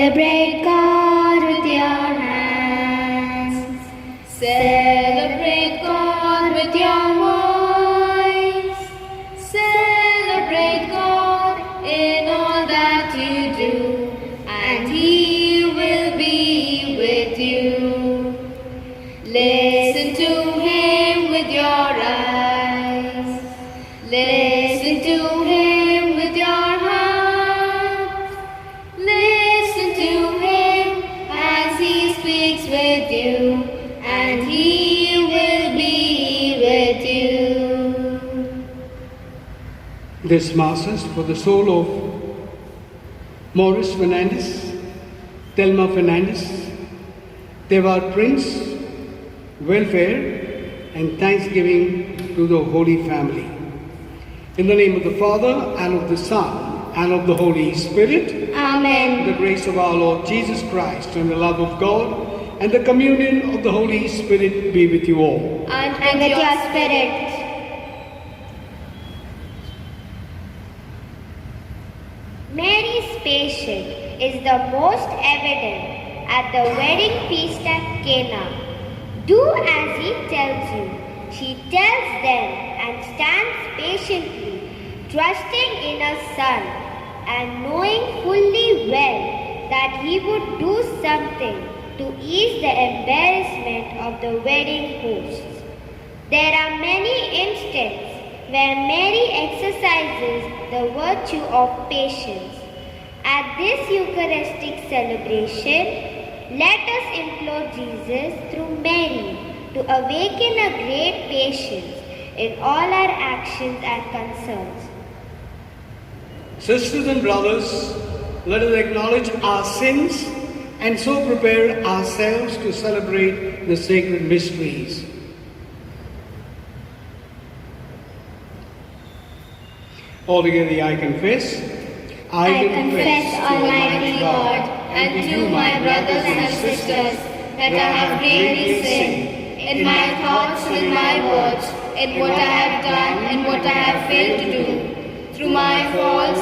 Celebrate God with your hands. Celebrate God with your voice. Celebrate God in all that you do, and He will be with you. Listen to Him with your eyes. Listen to Him with your heart. Listen to Him as He speaks with you, and He will be with you. This Mass is for the soul of Morris Fernandez, Thelma Fernandez, Tewar Prince, welfare and thanksgiving to the Holy Family. In the name of the Father, and of the Son, and of the Holy Spirit. Amen. The grace of our Lord Jesus Christ, and the love of God, and the communion of the Holy Spirit be with you all. And with your spirit. Mary's patience is the most evident at the wedding feast at Cana. Do as He tells you. She tells them and stands patiently, trusting in her Son, and knowing fully well that He would do something to ease the embarrassment of the wedding hosts. There are many instances where Mary exercises the virtue of patience. At this Eucharistic celebration, let us implore Jesus through Mary to awaken a great patience in all our actions and concerns. Sisters and brothers, let us acknowledge our sins and so prepare ourselves to celebrate the sacred mysteries. Altogether I confess, I confess, Almighty God, and to you, my brothers and sisters, that I have greatly sinned in my thoughts, in my words, in what I have done, and what I have failed to do, through my faults,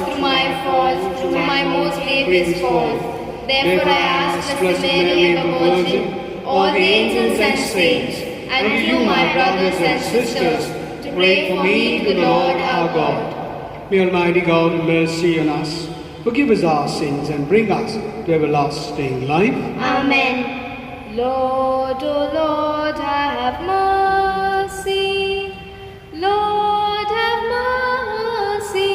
through my most grievous faults. Therefore I ask Blessed Mary and the Virgin, all the angels and saints, and you, my brothers and sisters, to pray for me to the Lord our God. May Almighty God have mercy on us, forgive us our sins, and bring us to everlasting life. Amen. Lord, O Lord, have mercy. Lord, have mercy.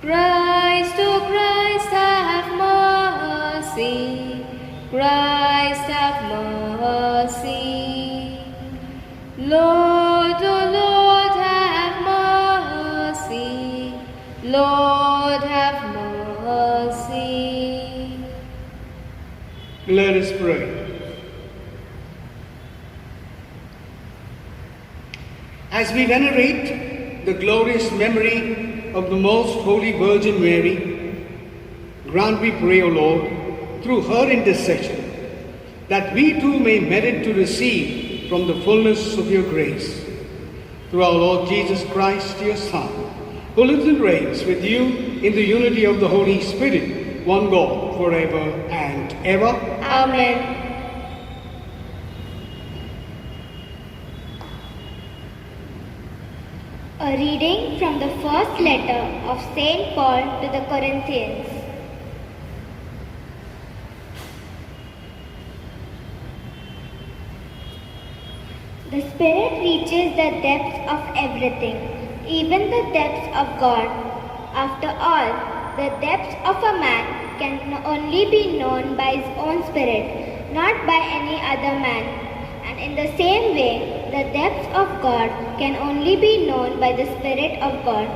Christ, O Christ, have mercy. Christ, have mercy. Lord, O Lord, have mercy. Lord, have mercy. Let us pray. As we venerate the glorious memory of the Most Holy Virgin Mary, grant, we pray, O Lord, through her intercession, that we too may merit to receive from the fullness of your grace. Through our Lord Jesus Christ, your Son, who lives and reigns with you in the unity of the Holy Spirit, one God, forever and ever. Amen. A reading from the first letter of St. Paul to the Corinthians. The Spirit reaches the depths of everything, even the depths of God. After all, the depths of a man can only be known by his own spirit, not by any other man. And in the same way, the depths of God can only be known by the Spirit of God.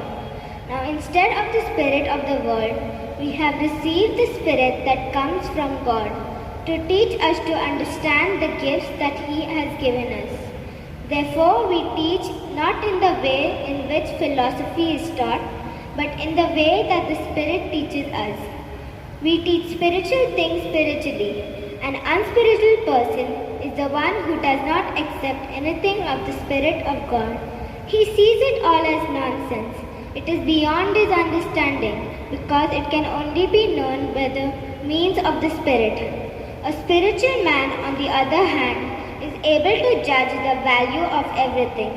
Now, instead of the spirit of the world, we have received the Spirit that comes from God, to teach us to understand the gifts that He has given us. Therefore, we teach not in the way in which philosophy is taught, but in the way that the Spirit teaches us. We teach spiritual things spiritually. An unspiritual person is the one who does not accept anything of the Spirit of God. He sees it all as nonsense. It is beyond his understanding, because it can only be known by by the means of the Spirit. A spiritual man, on the other hand, is able to judge the value of everything,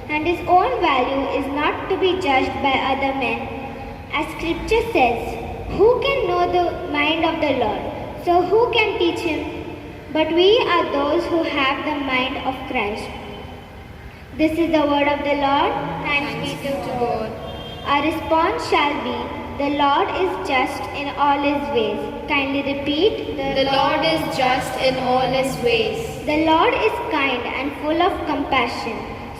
and his own value is not to be judged by other men. As Scripture says, "Who can know the mind of the Lord? So who can teach him?" But we are those who have the mind of Christ. This is the word of the Lord. Thanks be to God. Our response shall be, "The Lord is just in all his ways." Kindly repeat. The Lord is just in all his ways. The Lord is kind and full of compassion,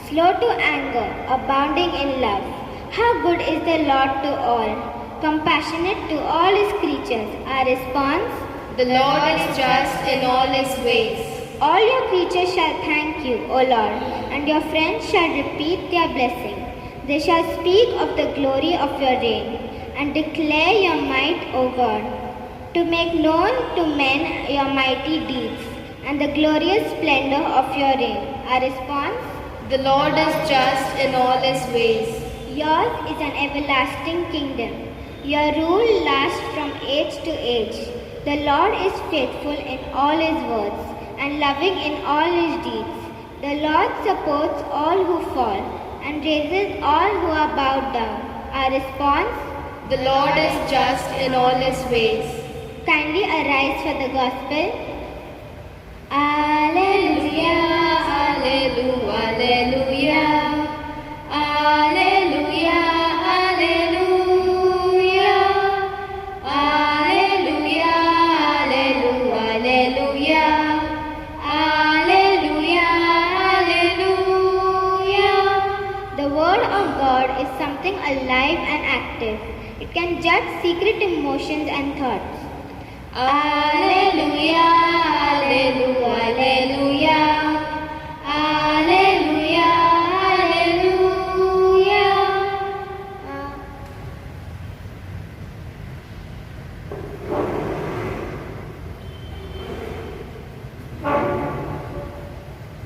slow to anger, abounding in love. How good is the Lord to all, compassionate to all his creatures. Our response: The Lord is just in all his ways. all your creatures shall thank you, O Lord, and your friends shall repeat their blessing. They shall speak of the glory of your reign and declare your might, O God, to make known to men your mighty deeds and the glorious splendor of your reign. Our response: The Lord is just in all his ways. yours is an everlasting kingdom. Your rule lasts from age to age. The Lord is faithful in all his words and loving in all his deeds. The Lord supports all who fall and raises all who are bowed down. Our response: The Lord is just in all his ways. kindly arise for the gospel. Alleluia, Alleluia, alleluia. Alleluia, alleluia. Alleluia, alleluia, alleluia. Alleluia, alleluia. The word of God is something alive and active. It can judge secret emotions and thoughts. Alleluia, alleluia, alleluia. Alleluia, alleluia.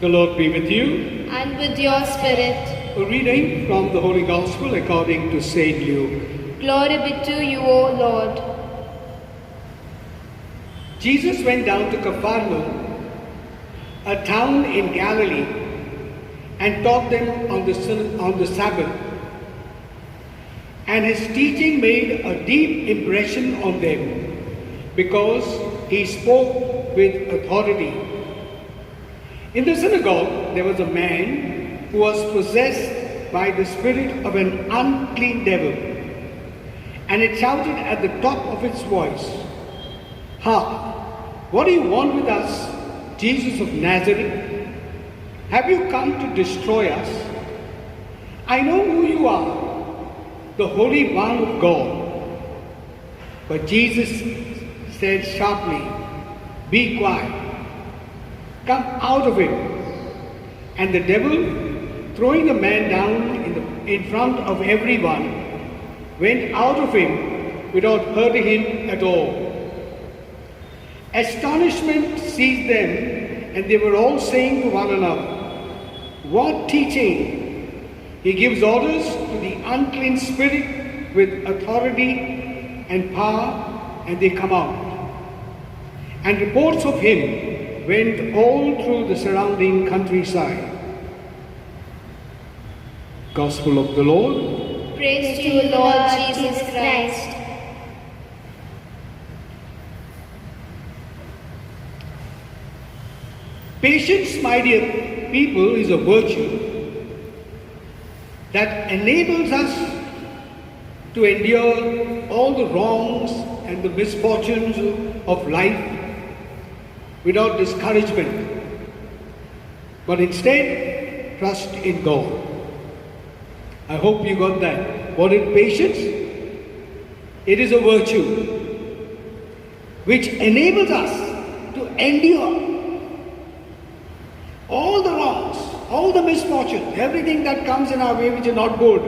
The Lord be with you. And with your spirit. A reading from the Holy Gospel according to St. Luke. Glory be to you, O Lord. Jesus went down to Capernaum, a town in Galilee, and taught them on the Sabbath. And his teaching made a deep impression on them, because he spoke with authority. In the synagogue there was a man who was possessed by the spirit of an unclean devil, and it shouted at the top of its voice, "Ha! What do you want with us, Jesus of Nazareth? Have you come to destroy us? I know who you are, the Holy One of God." But Jesus said sharply, "Be quiet. Come out of him." And the devil, throwing the man down in front of everyone, went out of him without hurting him at all. Astonishment seized them, and they were all saying to one another, "What teaching! He gives orders to the unclean spirit with authority and power, and they come out." And reports of him went all through the surrounding countryside. Gospel of the Lord. Praise to you, Lord Jesus Christ. Patience, my dear people, is a virtue that enables us to endure all the wrongs and the misfortunes of life without discouragement, but instead trust in God. I hope you got that. What is patience? It is a virtue which enables us to endure all the wrongs, all the misfortunes, everything that comes in our way which is not good,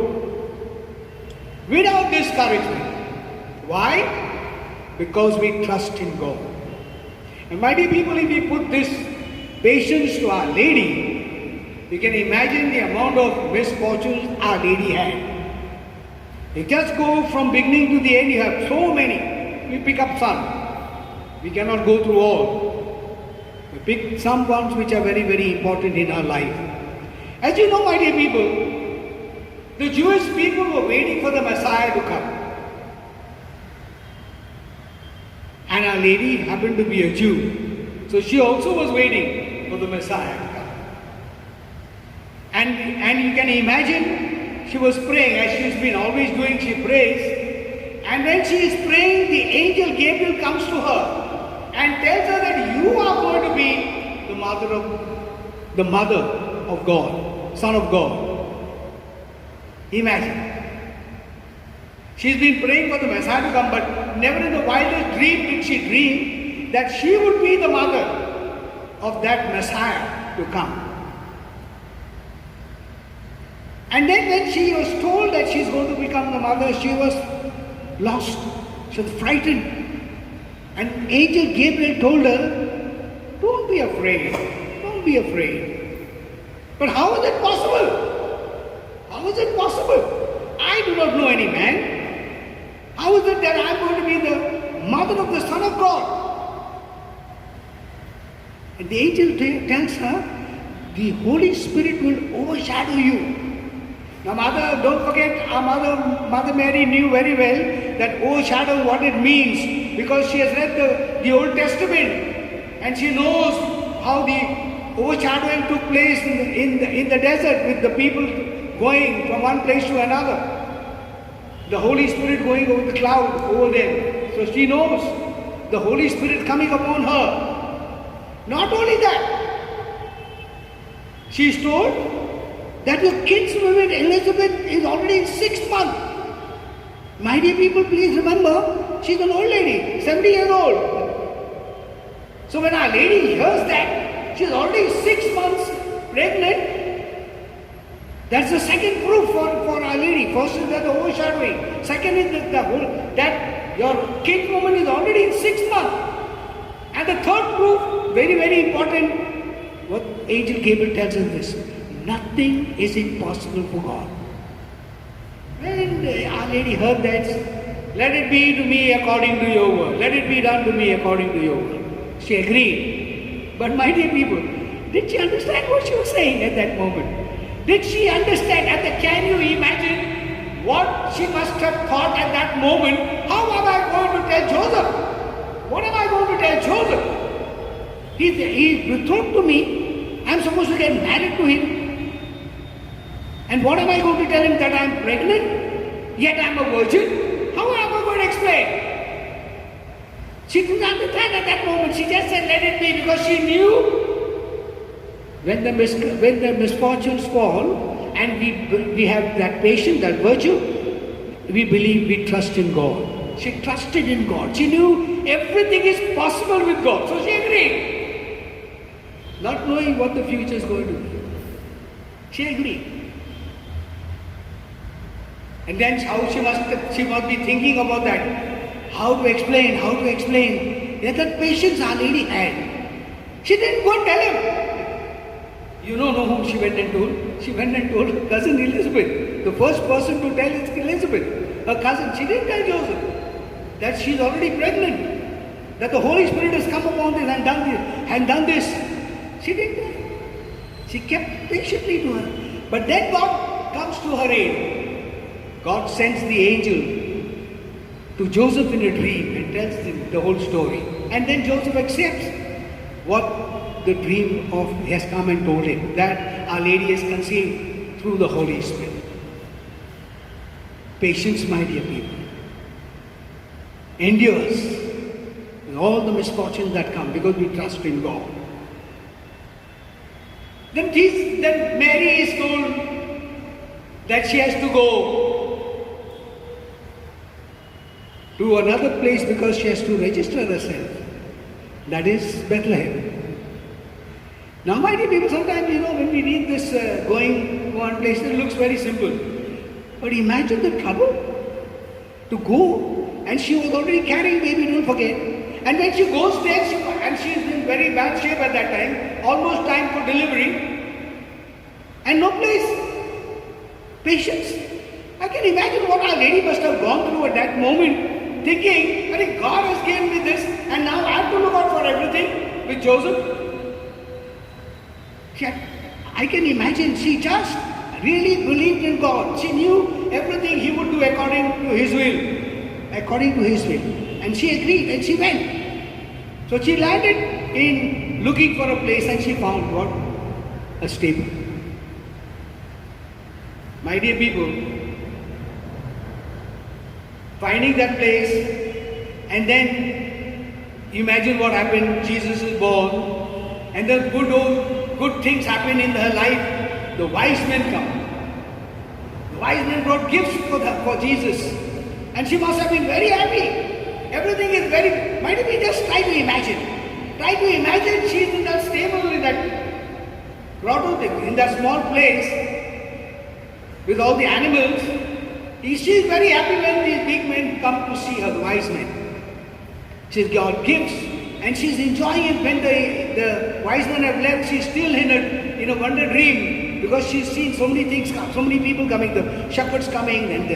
without discouragement. Why? Because we trust in God. And my dear people, if we put this patience to Our Lady, you can imagine the amount of misfortunes Our Lady had. You just go from beginning to the end, you have so many we pick up some. We cannot go through all. We pick some ones which are very, very important in our life. As you know, my dear people, the Jewish people were waiting for the Messiah to come. And Our Lady happened to be a Jew. So she also was waiting for the Messiah to come. And you can imagine, she was praying, as she's been always doing, she prays. And when she is praying, the angel Gabriel comes to her and tells her that you are going to be the mother of God, Son of God. Imagine. She's been praying for the Messiah to come, but never in the wildest dream did she dream that she would be the mother of that Messiah to come. And then when she was told that she's going to become the mother, she was lost. She was frightened. And angel Gabriel told her, don't be afraid. Don't be afraid. But how is it possible? How is it possible? I do not know any man. How is it that I am going to be the mother of the Son of God? And the angel tells her, the Holy Spirit will overshadow you. Now mother, don't forget, our Mother Mary knew very well that overshadow what it means, because she has read the Old Testament and she knows how the overshadowing took place in the desert with the people going from one place to another. The Holy Spirit going over the cloud over them. So she knows the Holy Spirit coming upon her. Not only that, she is told that your kinswoman Elizabeth is already in 6th month. My dear people, please remember, she's an old lady, 70 years old. So when Our Lady hears that, she's already 6 months pregnant, that's the second proof for Our Lady. First is that the overshadowing. Second is that your kinswoman is already in 6th month. And the third proof, very, very important, what angel Gabriel tells us this. Nothing is impossible for God. When Our Lady heard that, let it be to me according to your word. Let it be done to me according to your word. She agreed. But my dear people, did she understand what she was saying at that moment? Did she understand? Can you imagine what she must have thought at that moment? How am I going to tell Joseph? What am I going to tell Joseph? He betrothed to me. I am supposed to get married to him. And what am I going to tell him? That I am pregnant? Yet I am a virgin? How am I going to explain? She didn't understand at that moment. She just said, let it be, because she knew when the misfortunes fall and we have that patience, that virtue, we believe, we trust in God. She trusted in God. She knew everything is possible with God. So she agreed. Not knowing what the future is going to be. She agreed. And then how she must be thinking about that. How to explain. Yet that patience Our Lady had. She didn't go and tell him. You know whom she went and told? She went and told her cousin Elizabeth. The first person to tell is Elizabeth, her cousin. She didn't tell Joseph that she's already pregnant, that the Holy Spirit has come upon this and done this. She didn't tell. She kept patiently to her. But then God comes to her aid. God sends the angel to Joseph in a dream and tells him the whole story. And then Joseph accepts what the dream has come and told him, that Our Lady has conceived through the Holy Spirit. Patience, my dear people, endures with all the misfortunes that come because we trust in God. Then Mary is told that she has to go to another place because she has to register herself. That is Bethlehem. Now, my dear people, sometimes, when we read this going to one place, it looks very simple. But imagine the trouble to go, and she was already carrying baby, don't forget. And when she goes there, and she is in very bad shape at that time, almost time for delivery, and no place. Patience. I can imagine what Our Lady must have gone through at that moment. thinking, I think God has given me this and now I have to look out for everything with Joseph. I can imagine she just really believed in God. She knew everything He would do according to His will. According to His will. And she agreed and she went. So she landed in looking for a place and she found what? A stable. My dear people, finding that place and then imagine what happened. Jesus is born and the good things happen in her life. The wise men come. The wise men brought gifts for Jesus. And she must have been very happy. Everything is very, might we just try to imagine. Try to imagine she's in that stable, in that grotto, in that small place with all the animals. She's very happy when these big men come to see her, the wise men. She's got gifts and she's enjoying it. When the wise men have left, she's still in a wonder dream because she's seen so many things come, so many people coming, the shepherds coming and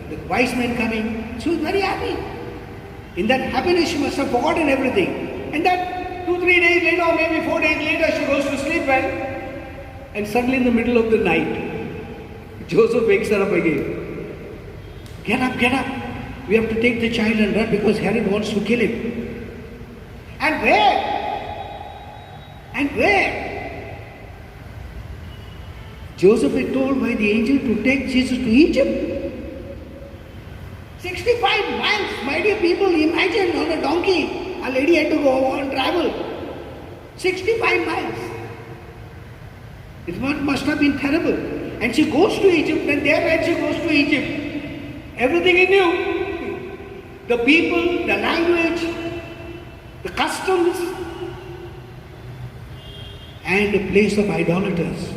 the wise men coming. She was very happy. In that happiness, she must have forgotten everything. And then 2-3 days later, or maybe 4 days later, she goes to sleep well. And suddenly in the middle of the night, Joseph wakes her up again. Get up, get up. We have to take the child and run because Herod wants to kill him. And where? And where? Joseph had told by the angel to take Jesus to Egypt. 65 miles, my dear people, imagine on a donkey, a lady had to go on travel. 65 miles. It must have been terrible. And she goes to Egypt, and there when she goes to Egypt, everything is new. The people, the language, the customs, and a place of idolaters.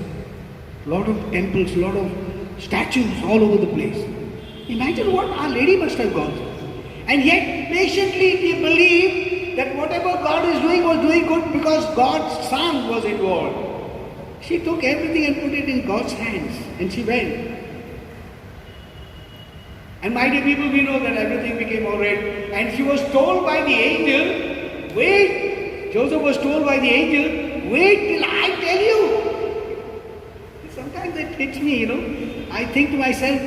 Lot of temples, lot of statues all over the place. Imagine what Our Lady must have gone through. And yet, patiently they believed that whatever God is doing was doing good because God's Son was involved. She took everything and put it in God's hands and she went. And my dear people, we know that everything became alright. And she was told by the angel, wait. Joseph was told by the angel, wait till I tell you. Sometimes it hits me, I think to myself,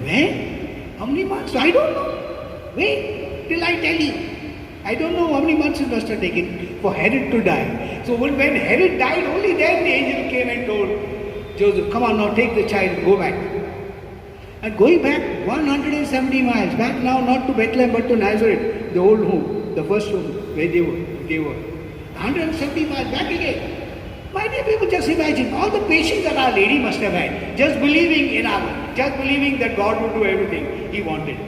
when? How many months? I don't know. Wait till I tell you. I don't know how many months it must have taken for Herod to die. So when Herod died, only then the angel came and told Joseph, come on now, take the child, go back. And going back 170 miles, back now not to Bethlehem but to Nazareth, the old home, the first home where they were. 170 miles back again. My dear people, just imagine all the patience that Our Lady must have had, just believing in just believing that God would do everything He wanted.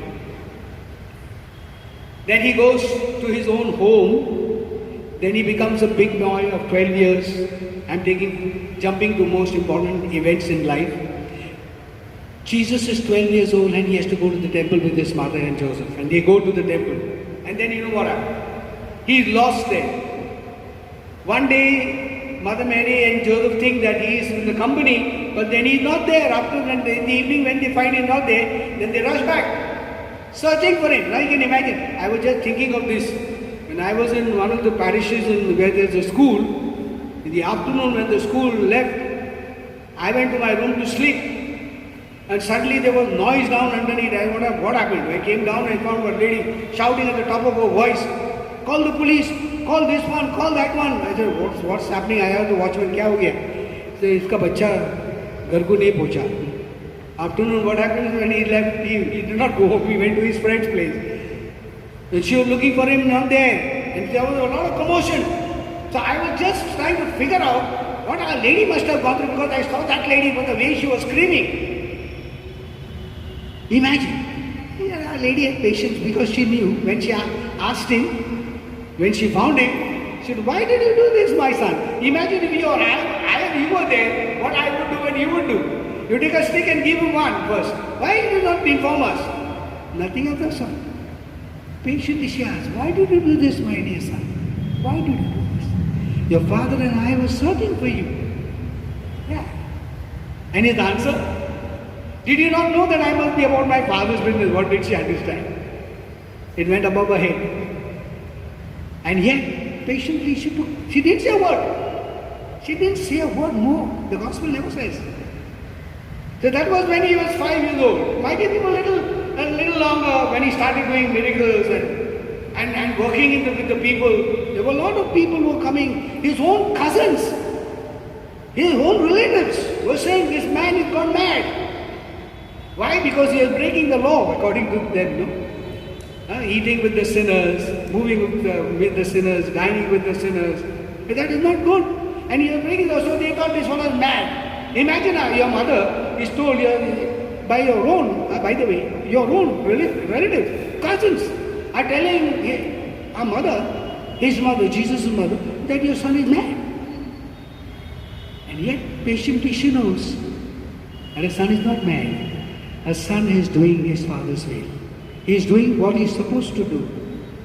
Then he goes to his own home, then he becomes a big boy of 12 years. I'm jumping to most important events in life. Jesus is 12 years old and he has to go to the temple with his mother and Joseph. And they go to the temple. And then you know what happened? He's lost there. One day, Mother Mary and Joseph think that he is in the company, but then he's not there. After in the evening when they find him not there, then they rush back, searching for him. Now you can imagine. I was just thinking of this. When I was in one of the parishes where there's a school, in the afternoon when the school left, I went to my room to sleep. And suddenly there was noise down underneath. I wondered what happened. I came down and found a lady shouting at the top of her voice, call the police, call this one, call that one. I said, what's happening? I asked the watchman, kya ho gaya? He said, iska bachcha ghar ko nahi pahuncha. Afternoon, what happened when he left? He did not go home. He went to his friend's place. And she was looking for him, not there. And there was a lot of commotion. So I was just trying to figure out what our lady must have gone through, because I saw that lady from the way she was screaming. Imagine, our lady had patience because she knew when she asked him, when she found him, she said, why did you do this, my son? Imagine if you or you were there, what I would do and you would do. You take a stick and give him one first. Why did you not inform us? Nothing of the sort. Patiently she asked, why did you do this, my dear son? Why did you do this? Your father and I were searching for you. Yeah. And his answer? Did you not know that I must be about my father's business? What did she understand? It went above her head. And yet, patiently she took. She didn't say a word. She didn't say a word more. The gospel never says. So that was when he was 5 years old. Might have been a little longer when he started doing miracles and working with the people. There were a lot of people who were coming. His own cousins, his own relatives were saying, this man has gone mad. Why? Because he was breaking the law according to them. No? Eating with the sinners, moving with the sinners, dining with the sinners. But that is not good. And he was breaking the law, so they thought this one was mad. Imagine your mother is told by your own, by the way, your own relatives, cousins are telling our mother, his mother, Jesus' mother, that your son is mad. And yet patiently she knows that her son is not mad. Her son is doing his father's will. He is doing what he is supposed to do.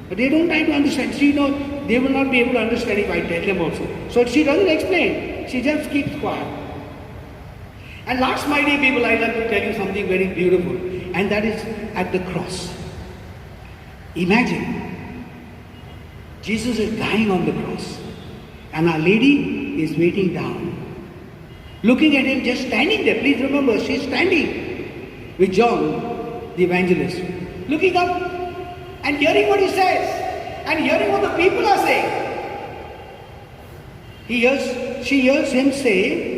But they don't try to understand. She knows they will not be able to understand if I tell them also. So she doesn't explain. She just keeps quiet. And last, my dear people, I'd like to tell you something very beautiful. And that is at the cross. Imagine, Jesus is dying on the cross. And Our Lady is waiting down. Looking at him, just standing there. Please remember, she's standing with John, the evangelist. Looking up and hearing what he says. And hearing what the people are saying. She hears him say,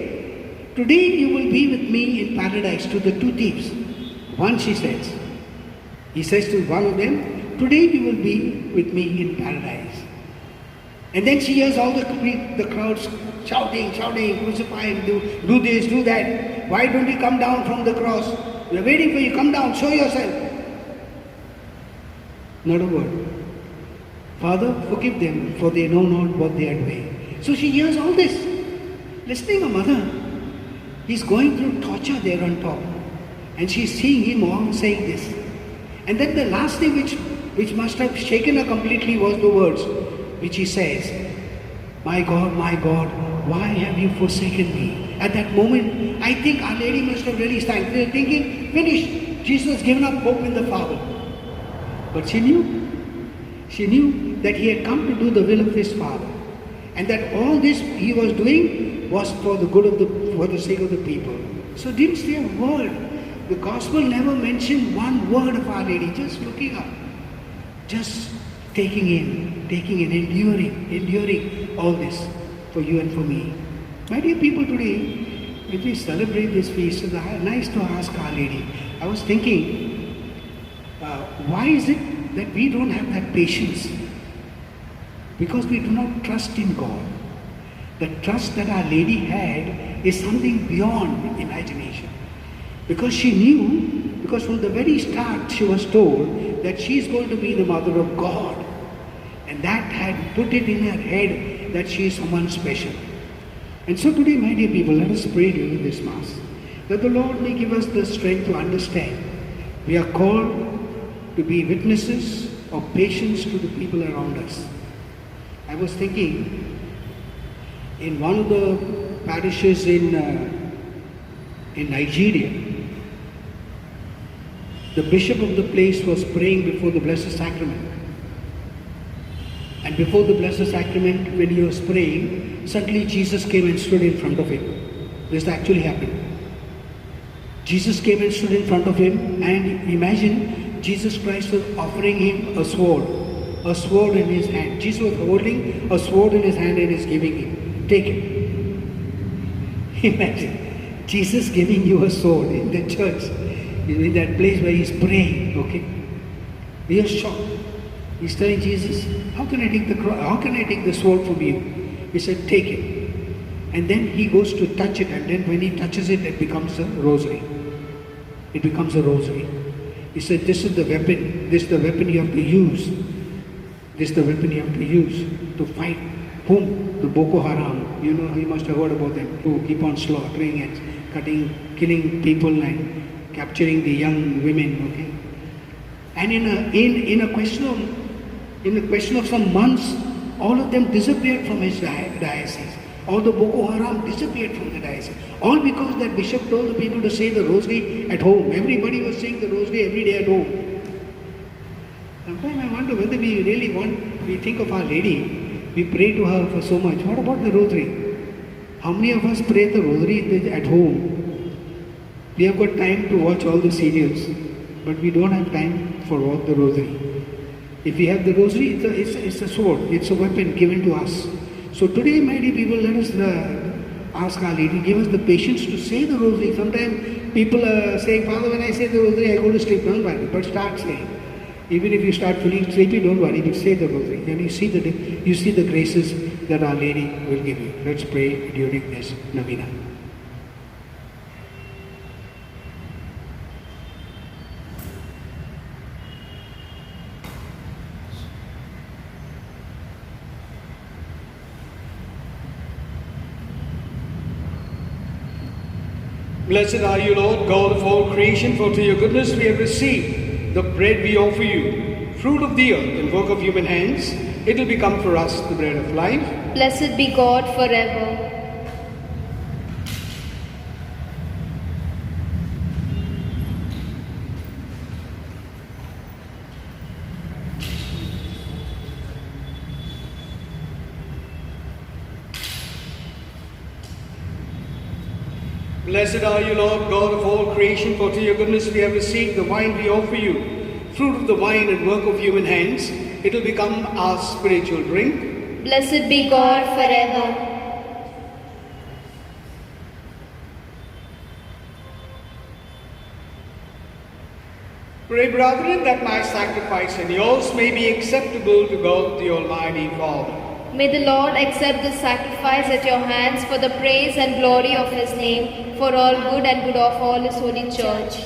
today you will be with me in paradise, to the two thieves. One, she says. He says to one of them, today you will be with me in paradise. And then she hears all the crowds shouting, crucify him, do this, do that. Why don't you come down from the cross? We are waiting for you, come down, show yourself. Not a word. Father, forgive them, for they know not what they are doing. So she hears all this. Listening to her mother. He's going through torture there on top. And she's seeing him all saying this. And then the last thing which must have shaken her completely was the words which he says, my God, why have you forsaken me? At that moment, I think Our Lady must have really started thinking, finished. Jesus has given up hope in the Father. But she knew that he had come to do the will of his Father. And that all this he was doing was for the good for the sake of the people. So didn't say a word. The gospel never mentioned one word of Our Lady, just looking up. Just taking in, enduring all this for you and for me. My dear people, today, when we celebrate this feast, it's nice to ask Our Lady. I was thinking, why is it that we don't have that patience? Because we do not trust in God. The trust that Our Lady had is something beyond imagination. Because she knew, because from the very start she was told that she is going to be the mother of God. And that had put it in her head that she is someone special. And so today, my dear people, let us pray during this Mass, that the Lord may give us the strength to understand. We are called to be witnesses of patience to the people around us. I was thinking, in one of the parishes in Nigeria, the bishop of the place was praying before the Blessed Sacrament. And before the Blessed Sacrament, when he was praying, suddenly Jesus came and stood in front of him. This actually happened. Jesus came and stood in front of him, and imagine Jesus Christ was offering him a sword in his hand. Jesus was holding a sword in his hand and is giving him. Take it. Imagine Jesus giving you a sword in the church, in that place where he's praying. Okay, we are shocked. He's telling Jesus, how can I take the sword from you? He said, take it. And then he goes to touch it, and then when he touches it, it becomes a rosary. It becomes a rosary. He said, this is the weapon. This is the weapon you have to use. This is the weapon you have to use to fight whom? The Boko Haram. You know, you must have heard about them, who keep on slaughtering and killing people and capturing the young women. Okay, and in a question of some months, all of them disappeared from his diocese. All the Boko Haram disappeared from the diocese. All because that bishop told the people to say the rosary at home. Everybody was saying the rosary every day at home. Sometimes I wonder whether we really we think of Our Lady, we pray to her for so much. What about the rosary? How many of us pray the rosary at home? We have got time to watch all the serials, but we don't have time for all the rosary. If we have the rosary, it's a sword, it's a weapon given to us. So today, my dear people, let us ask Our Lady, give us the patience to say the rosary. Sometimes people are saying, Father, when I say the rosary, I go to sleep. Don't worry, but start saying. Even if you start feeling sleepy, don't worry, but say the rosary. And you see the graces that Our Lady will give you. Let's pray during this novena. Blessed are you, Lord, God of all creation, for to your goodness we have received the bread we offer you, fruit of the earth and work of human hands. It will become for us the bread of life. Blessed be God forever. Blessed are you, Lord, God of all creation, for to your goodness we have received the wine we offer you, fruit of the vine and work of human hands. It will become our spiritual drink. Blessed be God forever. Pray, brethren, that my sacrifice and yours may be acceptable to God the Almighty Father. May the Lord accept this sacrifice at your hands for the praise and glory of his name, for all good and good of all his holy church.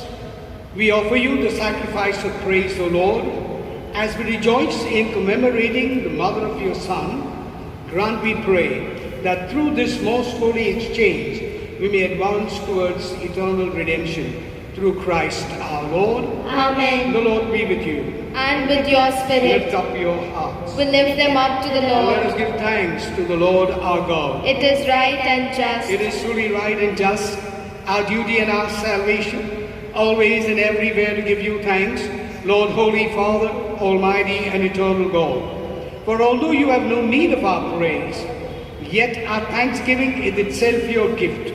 We offer you the sacrifice of praise, O Lord, as we rejoice in commemorating the mother of your Son. Grant, we pray, that through this most holy exchange we may advance towards eternal redemption. Through Christ our Lord. Amen. The Lord be with you. And with your spirit. Lift up your hearts. We lift them up to the And let Lord. us give thanks to the Lord our God. It is right and just. It is truly right and just, our duty and our salvation, always and everywhere to give you thanks, Lord, Holy Father, Almighty and eternal God. For although you have no need of our praise, yet our thanksgiving is itself your gift.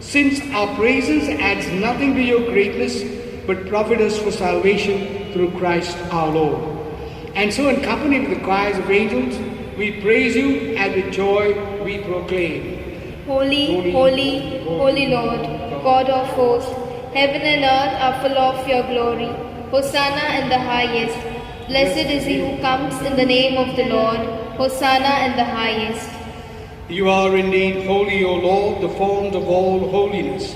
Since our praises adds nothing to your greatness, but profit us for salvation through Christ our Lord. And so in company with the choirs of angels, we praise you, and with joy we proclaim. Holy, holy, holy Lord, God of hosts, heaven and earth are full of your glory. Hosanna in the highest. Blessed is he who comes in the name of the Lord. Hosanna in the highest. You are indeed holy, O Lord, the fount of all holiness.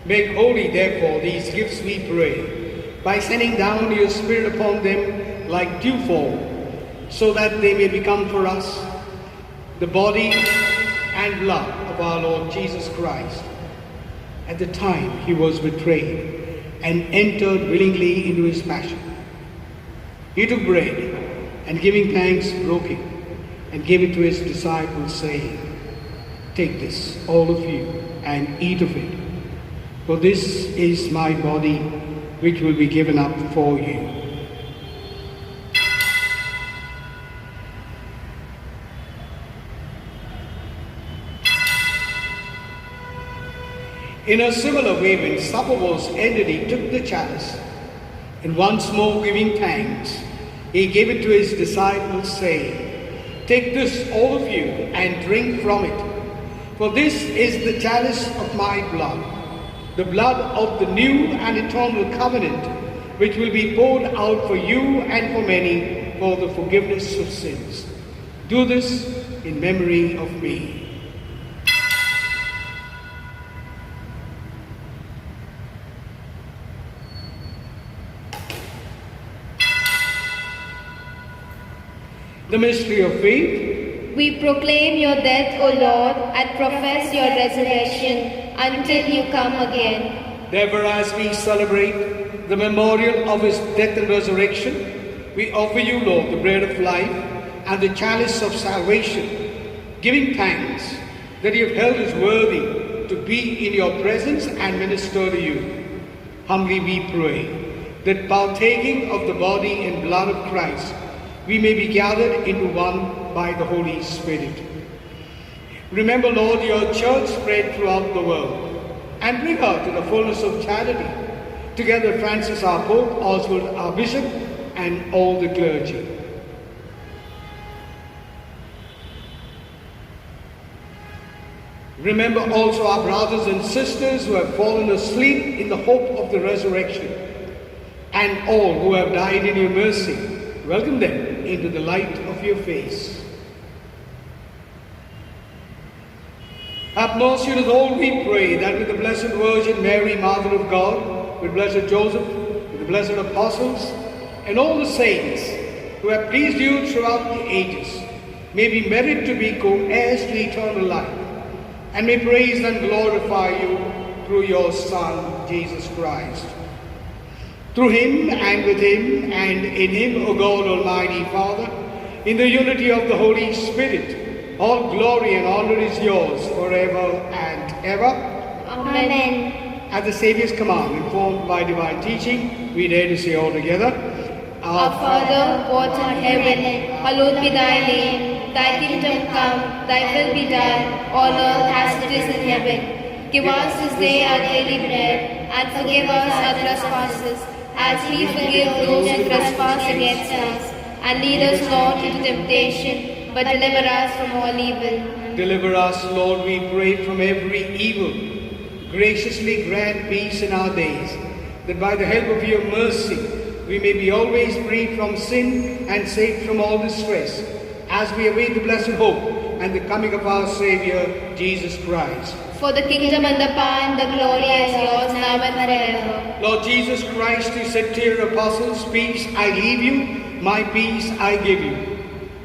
Make holy, therefore, these gifts, we pray, by sending down your Spirit upon them like dewfall, so that they may become for us the body and blood of our Lord Jesus Christ. At the time he was betrayed and entered willingly into his passion, he took bread and, giving thanks, broke it and gave it to his disciples, saying, "Take this, all of you, and eat of it, for this is my body, which will be given up for you." In a similar way, when supper was ended, he took the chalice, and once more giving thanks, he gave it to his disciples, saying, "Take this, all of you, and drink from it. For this is the chalice of my blood, the blood of the new and eternal covenant, which will be poured out for you and for many for the forgiveness of sins. Do this in memory of me." The mystery of faith. We proclaim your death, O Lord, and profess your resurrection until you come again. Therefore, as we celebrate the memorial of his death and resurrection, we offer you, Lord, the bread of life and the chalice of salvation, giving thanks that you have held us worthy to be in your presence and minister to you. Humbly we pray that, partaking of the body and blood of Christ, we may be gathered into one by the Holy Spirit. Remember, Lord, your church spread throughout the world, and bring her to the fullness of charity, together Francis our Pope, Oswald our Bishop, and all the clergy. Remember also our brothers and sisters who have fallen asleep in the hope of the resurrection, and all who have died in your mercy. Welcome them into the light of your face. Have mercy on us all, we pray, that with the Blessed Virgin Mary, Mother of God, with blessed Joseph, with the blessed apostles, and all the saints who have pleased you throughout the ages, may be merited to be co-heirs to eternal life, and may praise and glorify you through your Son, Jesus Christ. Through him, and with him, and in him, O God, Almighty Father, in the unity of the Holy Spirit, all glory and honor is yours forever and ever. Amen. At the Saviour's command, informed by divine teaching, we dare to say all together, Our Father, who art in heaven, hallowed be thy name. Thy kingdom come, thy will be done, on earth as it is in heaven. Give us this day our daily bread, and forgive us our trespasses, as we forgive those who trespass against us. And lead us not into temptation, but deliver us from all evil. Deliver us, Lord, we pray, from every evil. Graciously grant peace in our days, that by the help of your mercy we may be always free from sin and saved from all distress, as we await the blessed hope and the coming of our Saviour, Jesus Christ. For the kingdom and the power and the glory is yours, now and forever. Lord Jesus Christ, you said to your apostles, peace I leave you, my peace I give you.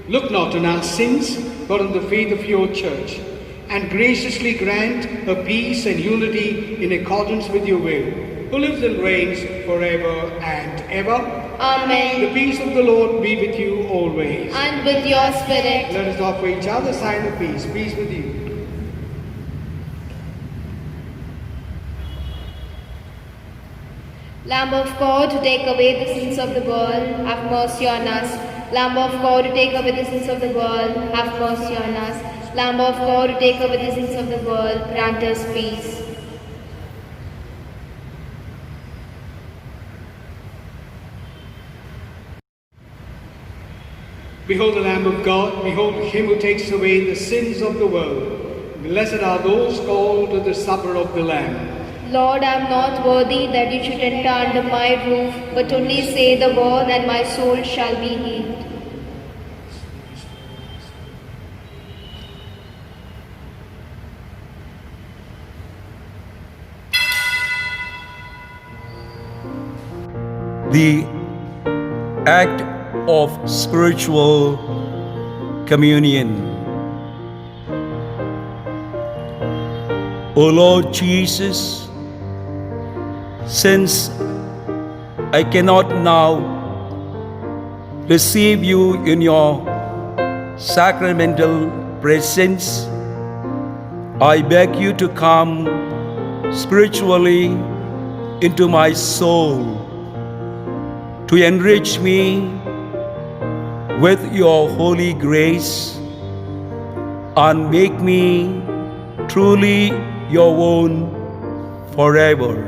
Look not on our sins, but on the faith of your church, and graciously grant her peace and unity in accordance with your will, who lives and reigns forever and ever. Amen. The peace of the Lord be with you always. And with your spirit. Let us offer each other a sign of peace. Peace with you. Lamb of God, to take away the sins of the world, have mercy on us. Lamb of God, to take away the sins of the world, have mercy on us. Lamb of God, to take away the sins of the world, grant us peace. Behold the Lamb of God, behold him who takes away the sins of the world. Blessed are those called to the supper of the Lamb. Lord, I am not worthy that you should enter under my roof, but only say the word, and my soul shall be healed. The act of spiritual communion. O Lord Jesus, since I cannot now receive you in your sacramental presence, I beg you to come spiritually into my soul, to enrich me with your holy grace and make me truly your own forever.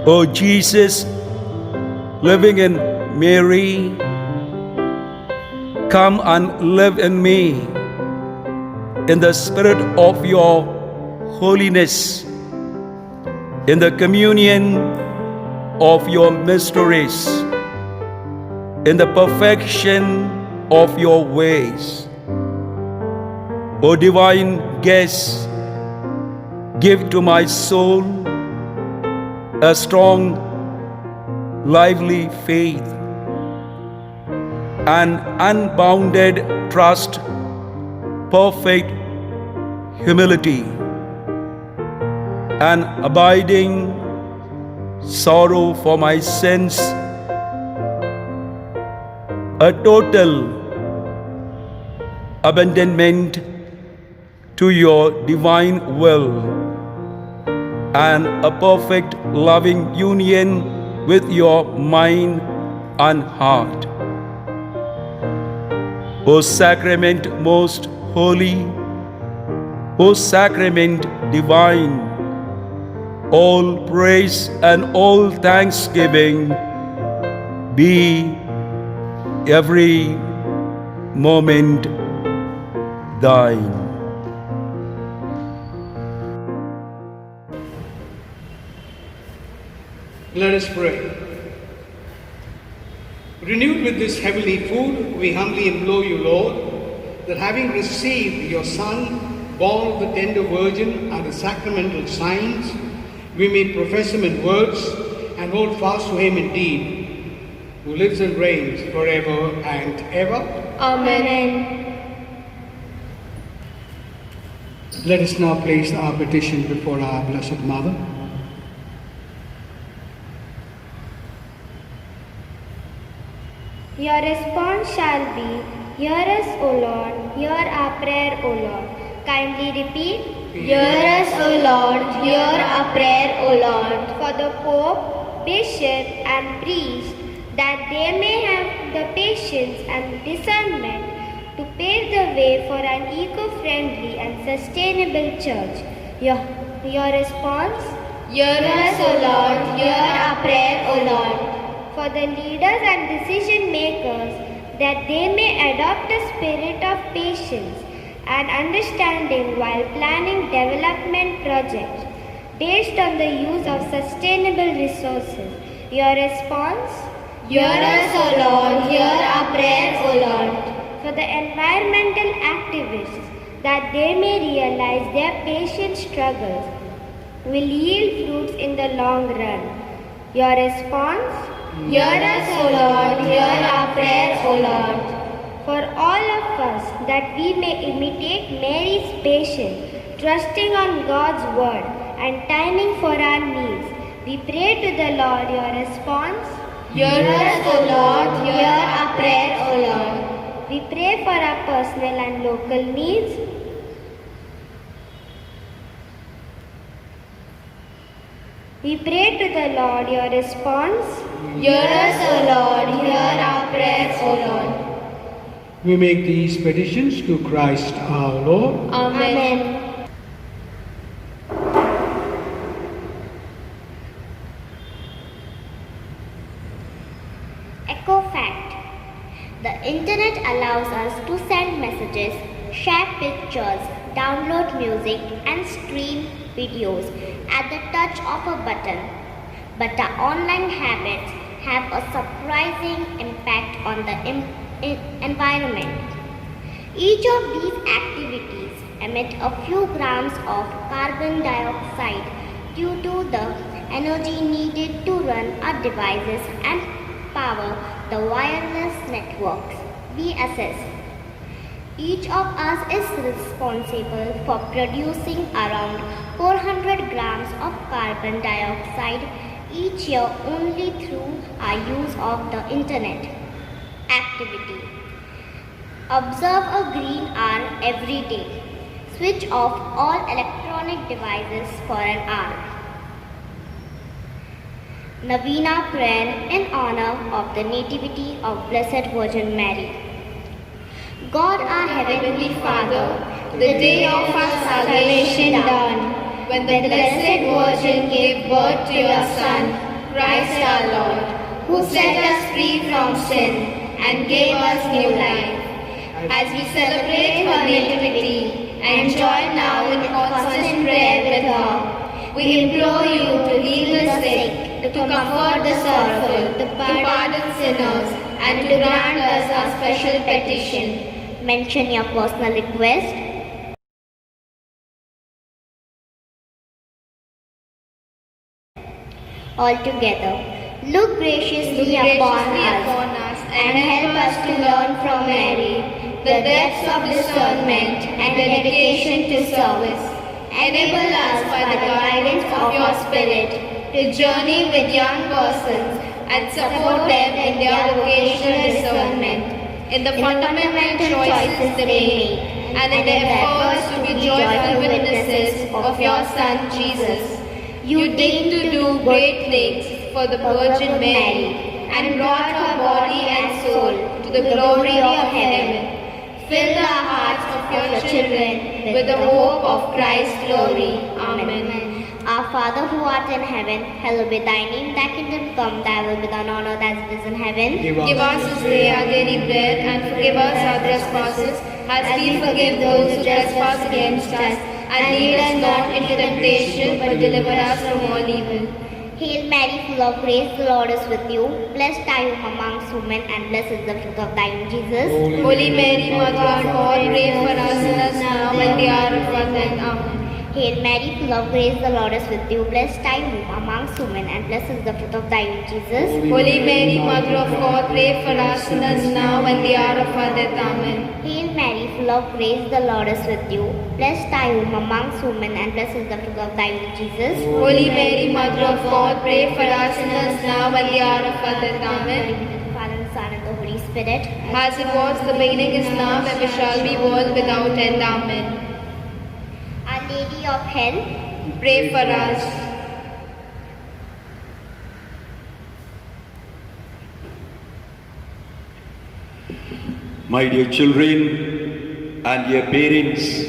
O Jesus, living in Mary, come and live in me in the spirit of your holiness, in the communion of your mysteries, in the perfection of your ways. O divine guest, give to my soul a strong, lively faith, an unbounded trust, perfect humility, an abiding sorrow for my sins, a total abandonment to your divine will, and a perfect loving union with your mind and heart. O sacrament most holy, O sacrament divine, all praise and all thanksgiving be every moment thine. Let us pray. Renewed with this heavenly food, we humbly implore you, Lord, that having received your Son, born of the tender Virgin and the sacramental signs, we may profess him in words and hold fast to him in deed, who lives and reigns forever and ever. Amen. Let us now place our petition before our Blessed Mother. Your response shall be, Hear us, O Lord, hear our prayer, O Lord. Kindly repeat, Hear us, O Lord, hear our prayer, O Lord. for the Pope, Bishop and priest, that they may have the patience and discernment to pave the way for an eco-friendly and sustainable church. Your response? Hear us, O Lord, hear our prayer, O Lord. For the leaders and decision makers, that they may adopt a spirit of patience and understanding while planning development projects based on the use of sustainable resources. Your response? Hear us, O Lord, hear our prayer, O Lord. For the environmental activists, that they may realize their patient struggles will yield fruits in the long run. Your response? Hear us, O Lord, hear our prayer, O Lord. For all of us, that we may imitate Mary's patience, trusting on God's word and timing for our needs, we pray to the Lord. Your response? Hear us, O Lord, hear our prayer, O Lord. We pray for our personal and local needs. We pray to the Lord. Your response? Hear us, O Lord, hear our prayer, O Lord. We make these petitions to Christ our Lord. Amen. Echo fact. The internet allows us to send messages, share pictures, download music and stream videos at the touch of a button. But our online habits have a surprising impact on the environment. Each of these activities emit a few grams of carbon dioxide due to the energy needed to run our devices and power the wireless networks. BSS. Each of us is responsible for producing around 400 grams of carbon dioxide each year only through our use of the internet. Activity. Observe a green hour every day. Switch off all electronic devices for an hour. Novena prayer in honor of the Nativity of Blessed Virgin Mary. God our Heavenly Father, The day of our salvation dawned, when the Blessed Virgin gave birth to your Son, Christ our Lord, who set us free from sin and gave us new life. As we celebrate her nativity and join now in constant prayer with her, we implore you to heal the sick, to comfort the sorrowful, to pardon sinners, and to grant us our special petition. mention your personal request. All together, look graciously upon us and help us to learn from Mary the depths of discernment and dedication to service. Enable us by the guidance of your Spirit to journey with young persons and support them in their vocational discernment, in the fundamental choices they make, and in their efforts to be joyful witnesses of your Son Jesus. You deign to do great things for the Virgin Mary, and brought her body and soul to the glory of heaven. Fill the hearts of your children with the hope of Christ's glory. Amen. Our Father who art in heaven, hallowed be thy name, thy kingdom come, thy will be done on earth as it is in heaven. Give us this day our daily bread, and forgive us our trespasses, as we forgive those who trespass against us. And lead us not into temptation, but deliver us from all evil. Hail Mary, full of grace, the Lord is with you. Blessed are you amongst women, and blessed is the fruit of thy womb, Jesus. Holy Mary, Mother of God, pray for us sinners now and the hour of our death. Amen. Hail Mary, full of grace, the Lord is with you. Blessed are you amongst women, and blessed is the fruit of thy womb, Jesus. Holy Mary, Mother of God, pray for us sinners now and the hour of our death. Amen. Hail Mary, full of grace, the Lord is with you. Blessed are you amongst women, and blessed is the fruit of thy womb, Jesus. Holy Mary, Mother of God, pray for us sinners now and the hour of our death. Amen. Glory be to the Father, and the Son, and the Holy Spirit. As it was in the beginning, is now, ever shall be, world without end. Amen. Our Lady of Health, Pray for us. My dear children and dear parents,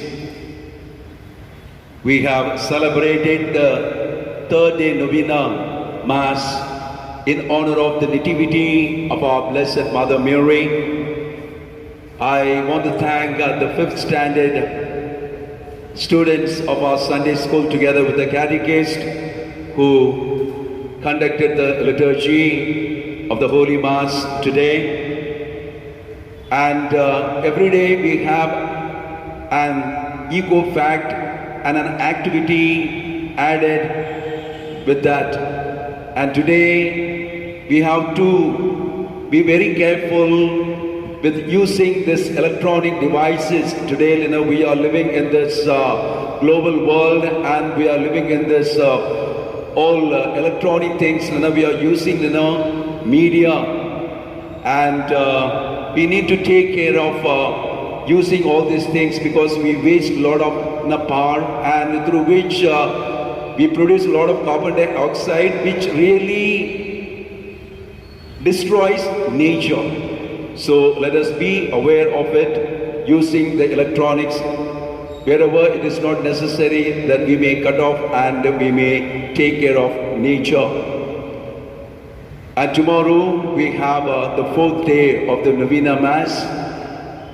we have celebrated the third day Novena Mass in honor of the Nativity of our Blessed Mother Mary. I want to thank the 5th standard students of our Sunday school together with the catechist who conducted the liturgy of the Holy Mass today. And every day we have an eco fact and an activity added with that. And today we have to be very careful with using this electronic devices. Today, we are living in this global world, and we are living in this all electronic things. We are using media, and we need to take care of using all these things, because we waste a lot of power, and through which we produce a lot of carbon dioxide, which really destroys nature. So let us be aware of it, using the electronics wherever it is not necessary, that we may cut off and we may take care of nature. And tomorrow we have the 4th day of the Novena Mass,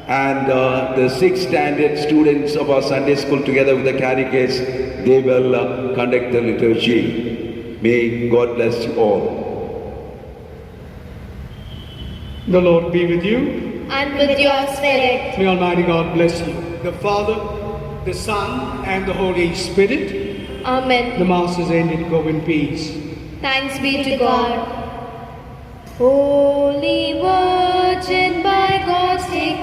and the 6th standard students of our Sunday school together with the catechist, they will conduct the liturgy. May God bless you all. The Lord be with you. And with your spirit. May Almighty God bless you, the Father, the Son, and the Holy Spirit. Amen. The Mass is ended. Go in peace. Thanks be to God. Holy Virgin, by God's decree,